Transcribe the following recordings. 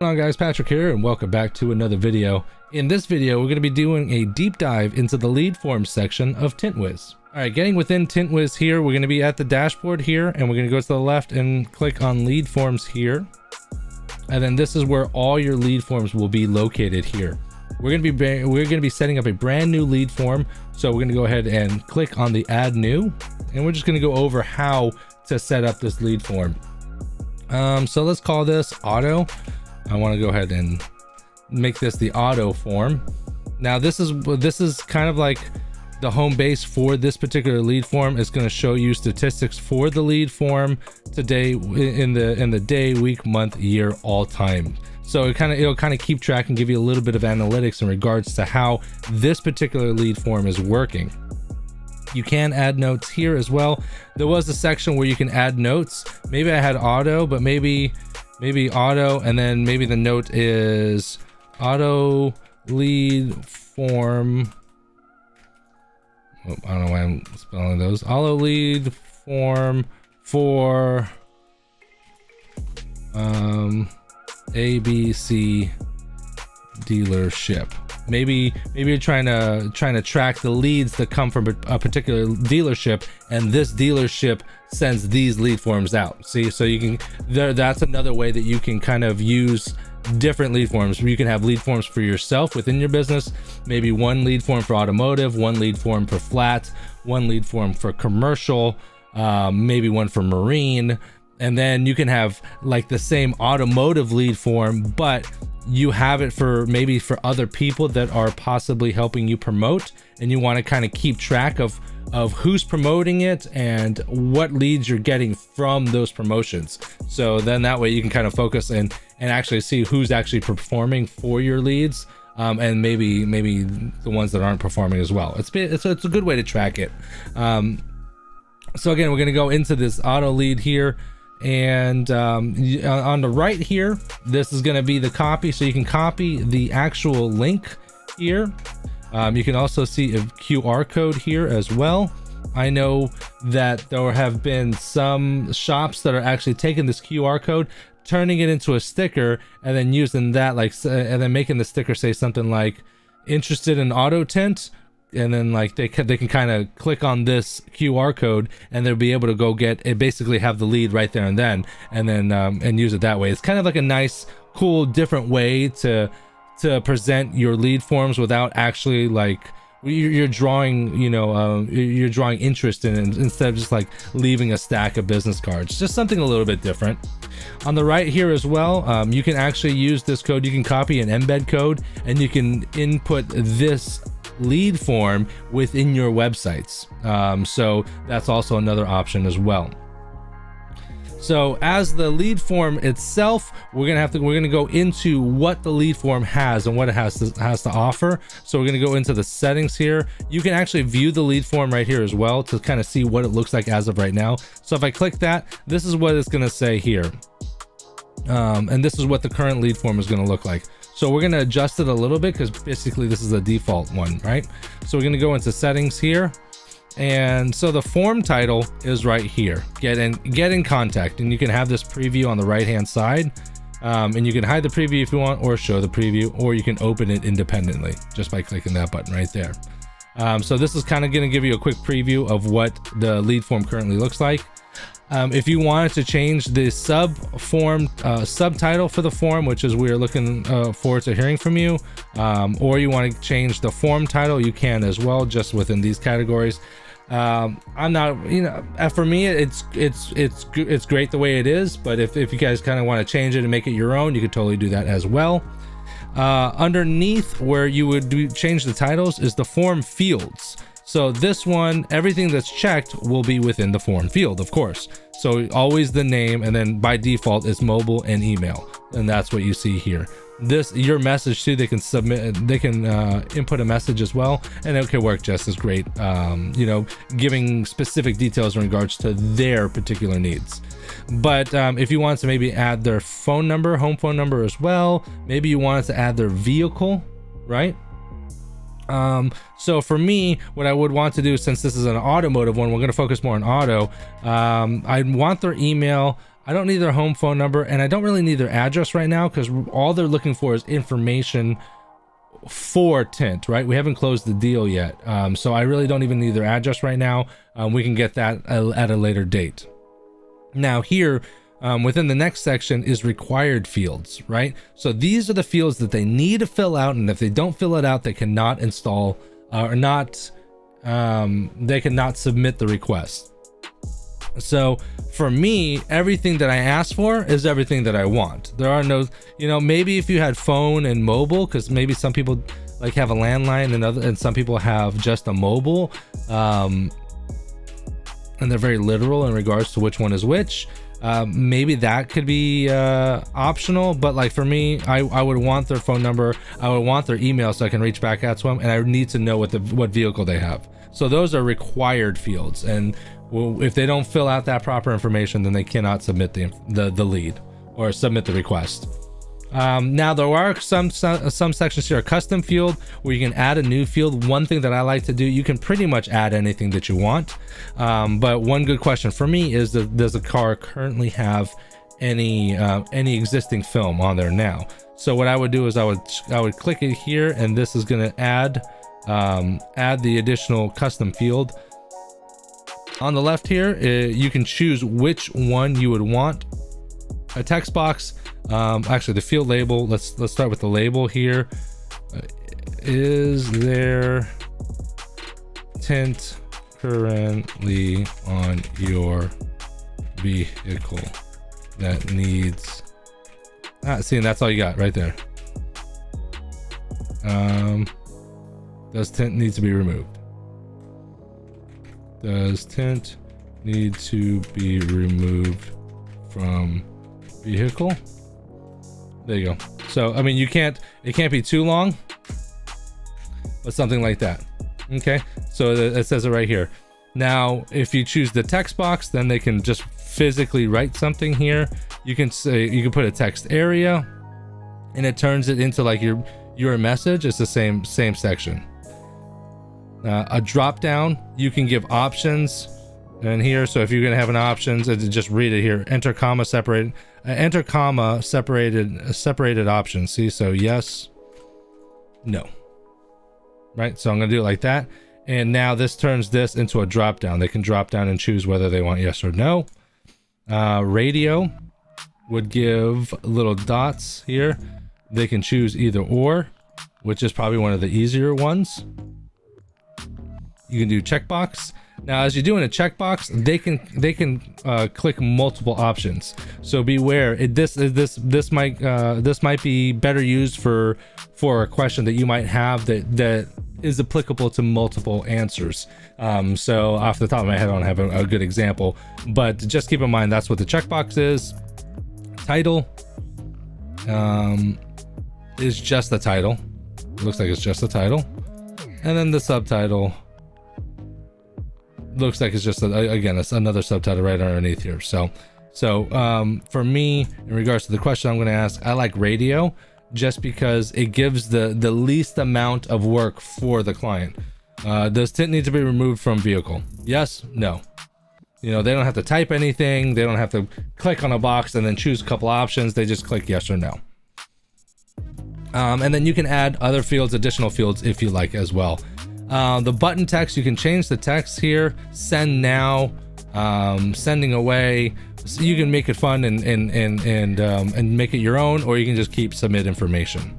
What's going on, guys? Patrick here, and welcome back to another video. In this video, we're going to be doing a deep dive into the lead forms section of Tint Wiz. All right, getting within Tint Wiz here, we're going to be at the dashboard here, and we're going to go to the left and click on lead forms here. And then this is where all your lead forms will be located here. We're going to be setting up a brand new lead form. So we're going to go ahead and click on the add new, and we're just going to go over how to set up this lead form. So let's call this auto. I want to go ahead and make this the auto form. Now this is kind of like the home base for this particular lead form. It's going to show you statistics for the lead form today in the day, week, month, year, all time. So it'll kind of keep track and give you a little bit of analytics in regards to how this particular lead form is working. You can add notes here as well. There was a section where you can add notes. Maybe I had auto, but maybe auto, and then maybe the note is auto lead form. Oh, I don't know why I'm spelling those. Auto lead form for ABC dealership. Maybe you're trying to track the leads that come from a particular dealership, and this dealership sends these lead forms out. See, so you can that's another way that you can kind of use different lead forms. You can have lead forms for yourself within your business, maybe one lead form for automotive, one lead form for flat, one lead form for commercial, maybe one for marine, and then you can have like the same automotive lead form, but you have it for maybe for other people that are possibly helping you promote, and you want to kind of keep track of who's promoting it and what leads you're getting from those promotions. So then that way you can kind of focus and actually see who's actually performing for your leads, and maybe the ones that aren't performing as well. It's a good way to track it. So again, we're going to go into this auto lead here. And on the right here, this is going to be the copy, so you can copy the actual link here. You can also see a QR code here as well. I know that there have been some shops that are actually taking this QR code, turning it into a sticker, and then using that, like, and then making the sticker say something like interested in auto tint, and then like they can kind of click on this QR code and they'll be able to go get it, basically have the lead right there and then and use it that way. It's kind of like a nice, cool, different way to present your lead forms without actually like you're drawing, you're drawing interest in it instead of just like leaving a stack of business cards. Just something a little bit different. On the right here as well, you can actually use this code. You can copy an embed code and you can input this lead form within your websites. So that's also another option as well. So as the lead form itself, we're gonna go into what the lead form has and what it has to offer. So we're gonna go into the settings here. You can actually view the lead form right here as well to kind of see what it looks like as of right now. So if I click that, this is what it's gonna say here. And this is what the current lead form is gonna look like. So we're going to adjust it a little bit because basically this is the default one, right? So we're going to go into settings here. And so the form title is right here, get in contact, and you can have this preview on the right hand side. And you can hide the preview if you want, or show the preview, or you can open it independently just by clicking that button right there. So this is kind of going to give you a quick preview of what the lead form currently looks like. If you wanted to change the subtitle for the form, which is we're looking forward to hearing from you, or you want to change the form title, you can as well, just within these categories. I'm not, for me, it's great the way it is, but if you guys kind of want to change it and make it your own, you could totally do that as well. Underneath where you would change the titles is the form fields. So this one, everything that's checked will be within the form field, of course. So always the name, and then by default it's mobile and email, and that's what you see here. Your message too, they can input a message as well, and it can work just as great, giving specific details in regards to their particular needs. But if you want to maybe add their phone number, home phone number as well, maybe you wanted to add their vehicle, right? So for me, what I would want to do, since this is an automotive one, we're going to focus more on auto. I want their email. I don't need their home phone number, and I don't really need their address right now, because all they're looking for is information for Tint, right? We haven't closed the deal yet, so I really don't even need their address right now. We can get that at a later date. Now here, within the next section is required fields, right? So these are the fields that they need to fill out, and if they don't fill it out, they cannot install they cannot submit the request. So for me, everything that I ask for is everything that I want. There are no, maybe if you had phone and mobile, because maybe some people like have a landline and some people have just a mobile, and they're very literal in regards to which one is which. Maybe that could be optional, but like for me, I would want their phone number, I would want their email so I can reach back out to them, and I need to know what vehicle they have. So those are required fields, and if they don't fill out that proper information, then they cannot submit the lead or submit the request. Now there are some sections here, a custom field where you can add a new field. One thing that I like to do, you can pretty much add anything that you want, but one good question for me is, does the car currently have any existing film on there now? So what I would do is I would click it here, and this is going to add the additional custom field. On the left here, you can choose which one you would want. A text box, actually the field label, let's start with the label here. Is there tint currently on your vehicle that needs, see, and that's all you got right there. Does tint need to be removed? Does tint need to be removed from vehicle? There you go. So I mean, it can't be too long, but something like that. Okay, so it says it right here. Now if you choose the text box, then they can just physically write something here. You can say, you can put a text area, and it turns it into like your message. It's the same section. A drop down, you can give options, and here, so if you're gonna have an options, just read it here. Enter comma separated options. See, so yes, no, right? So I'm gonna do it like that, and now this turns this into a drop down. They can drop down and choose whether they want yes or no. Radio would give little dots here. They can choose either or, which is probably one of the easier ones. You can do checkbox. Now, as you're doing a checkbox, they can click multiple options. So beware. This might be better used for a question that you might have that is applicable to multiple answers. So off the top of my head, I don't have a good example, but just keep in mind that's what the checkbox is. Title is just the title. It looks like it's just the title, and then the subtitle looks like it's just again, it's another subtitle right underneath here. So for me, in regards to the question I'm going to ask, I like radio just because it gives the least amount of work for the client. Does tint need to be removed from vehicle? Yes, no. They don't have to type anything. They don't have to click on a box and then choose a couple options. They just click yes or no. And then you can add other fields, additional fields if you like as well. The button text, you can change the text here. Send now, sending away. So you can make it fun and make it your own, or you can just keep submit information.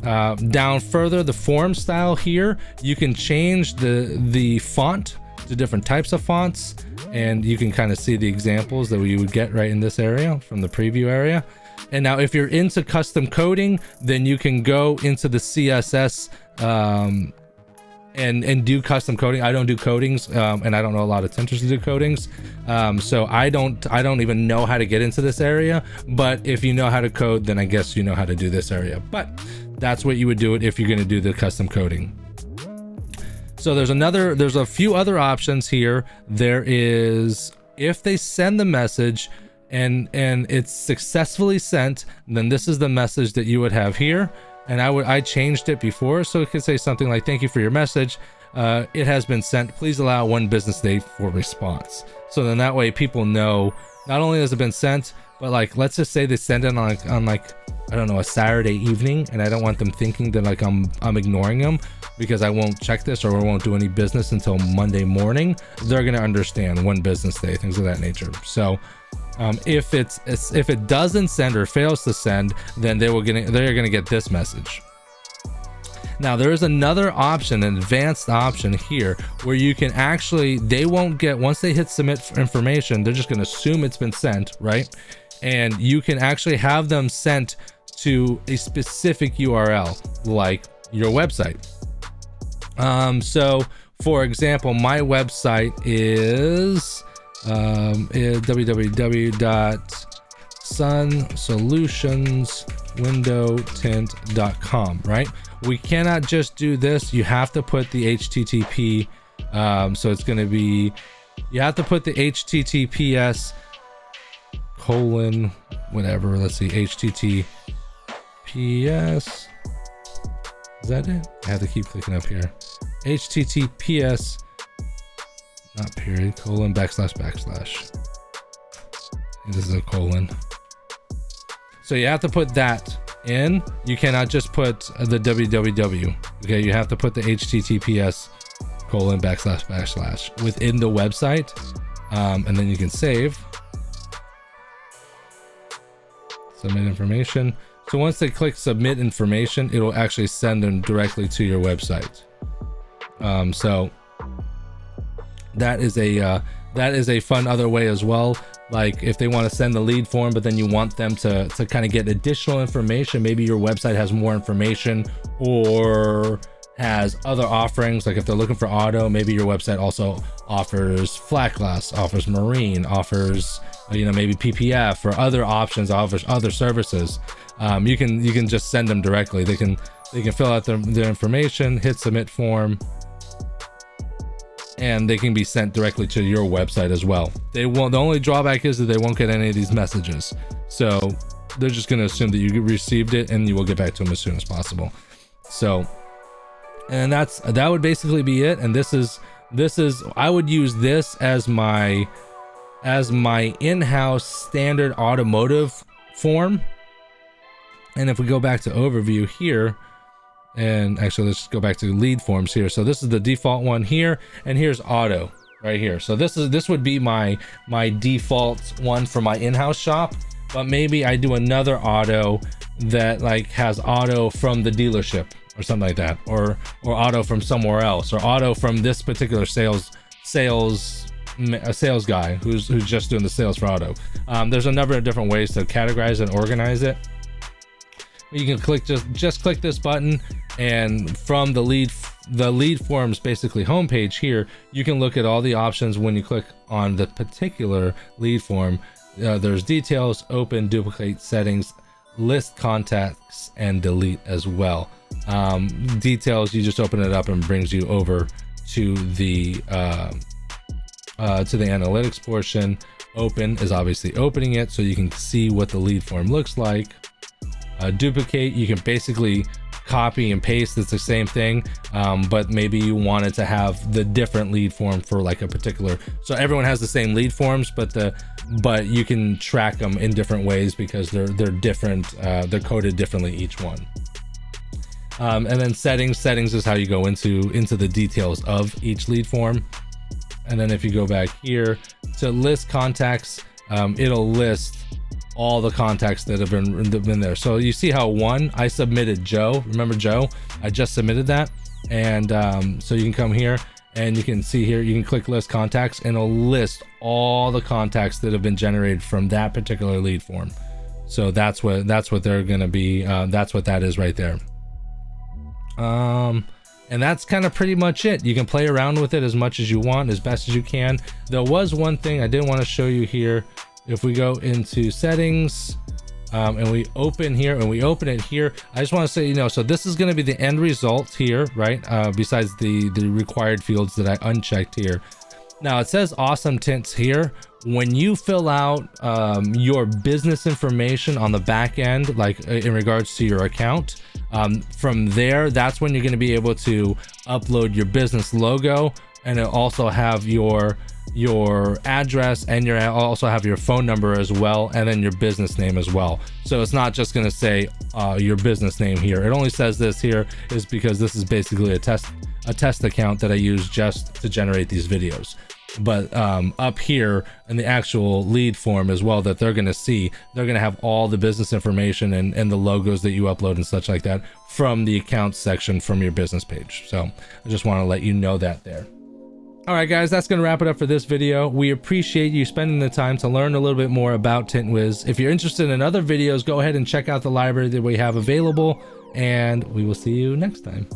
Down further, the form style here, you can change the font to different types of fonts, and you can kind of see the examples that you would get right in this area from the preview area. And now if you're into custom coding, then you can go into the CSS and do custom coding. I don't do codings, and I don't know a lot of tinters who do codings, so I don't even know how to get into this area. But if you know how to code, then I guess you know how to do this area. But that's what you would do it if you're going to do the custom coding. So there's a few other options here. There is, if they send the message and it's successfully sent, then this is the message that you would have here. And I changed it before, so it could say something like, thank you for your message, it has been sent, please allow 1 business day for response. So then that way people know not only has it been sent, but like, let's just say they send it on like, I don't know, a Saturday evening, and I don't want them thinking that like I'm ignoring them because I won't check this or I won't do any business until Monday morning. They're gonna understand one business day, things of that nature. So if it doesn't send or fails to send, then they're gonna get this message. Now there is another option, an advanced option here, where you can actually, they won't get, once they hit submit information, they're just going to assume it's been sent, right? And you can actually have them sent to a specific URL, like your website. So for example, my website is www.sunsolutionswindowtint.com, right? We cannot just do this. You have to put the HTTP. So it's going to be, you have to put the HTTPS colon whatever. Let's see, HTTPS. Is that it? I have to keep clicking up here. HTTPS, not period, colon, backslash. This is a colon. So you have to put that in. You cannot just put the www. Okay, you have to put the HTTPS colon backslash within the website, and then you can save. Submit information. So once they click submit information, it will actually send them directly to your website. So that is a fun other way as well. Like if they want to send the lead form, but then you want them to kind of get additional information, maybe your website has more information or has other offerings. Like if they're looking for auto, maybe your website also offers flat glass, offers marine, offers, you know, maybe PPF or other options, offers other services. You can just send them directly. They can fill out their information, hit submit form, and they can be sent directly to your website as well. They won't. The only drawback is that they won't get any of these messages. So they're just going to assume that you received it and you will get back to them as soon as possible. So, and that would basically be it. And this is I would use this as my in-house standard automotive form. And if we go back to overview here, and actually let's just go back to lead forms here. So this is the default one here, and here's auto right here. So this would be my default one for my in-house shop, but maybe I do another auto that like has auto from the dealership or something like that, or auto from somewhere else, or auto from this particular sales guy who's just doing the sales for auto. There's a number of different ways to categorize and organize it. You can click just click this button, and from the lead forms basically homepage here, you can look at all the options. When you click on the particular lead form, there's details, open, duplicate, settings, list contacts, and delete as well. Details, you just open it up and brings you over to the analytics portion. Open is obviously opening it so you can see what the lead form looks like. Duplicate, you can basically copy and paste. It's the same thing, but maybe you wanted to have the different lead form for like a particular, so everyone has the same lead forms, but you can track them in different ways because they're different. They're coded differently, each one. And then settings is how you go into the details of each lead form. And then if you go back here to list contacts, it'll list all the contacts that have been there. So you see how I submitted Joe. Remember Joe? I just submitted that. And so you can come here and you can see here, you can click list contacts and it'll list all the contacts that have been generated from that particular lead form. So that's what they're going to be. That's what that is right there. And that's kind of pretty much it. You can play around with it as much as you want, as best as you can. There was one thing I did want to show you here. If we go into settings, and we open here and we open it here, I just want to say, so this is going to be the end result here, right? Besides the required fields that I unchecked here. Now it says awesome tints here. When you fill out your business information on the back end, like in regards to your account, from there, that's when you're going to be able to upload your business logo, and it'll also have your your address, and you also have your phone number as well, and then your business name as well. So it's not just going to say your business name here. It only says this here is because this is basically a test account that I use just to generate these videos. But up here in the actual lead form as well that they're going to see, they're going to have all the business information and the logos that you upload and such like that from the accounts section from your business page. So I just want to let you know that there. All right, guys, that's going to wrap it up for this video. We appreciate you spending the time to learn a little bit more about TintWiz. If you're interested in other videos, go ahead and check out the library that we have available, and we will see you next time.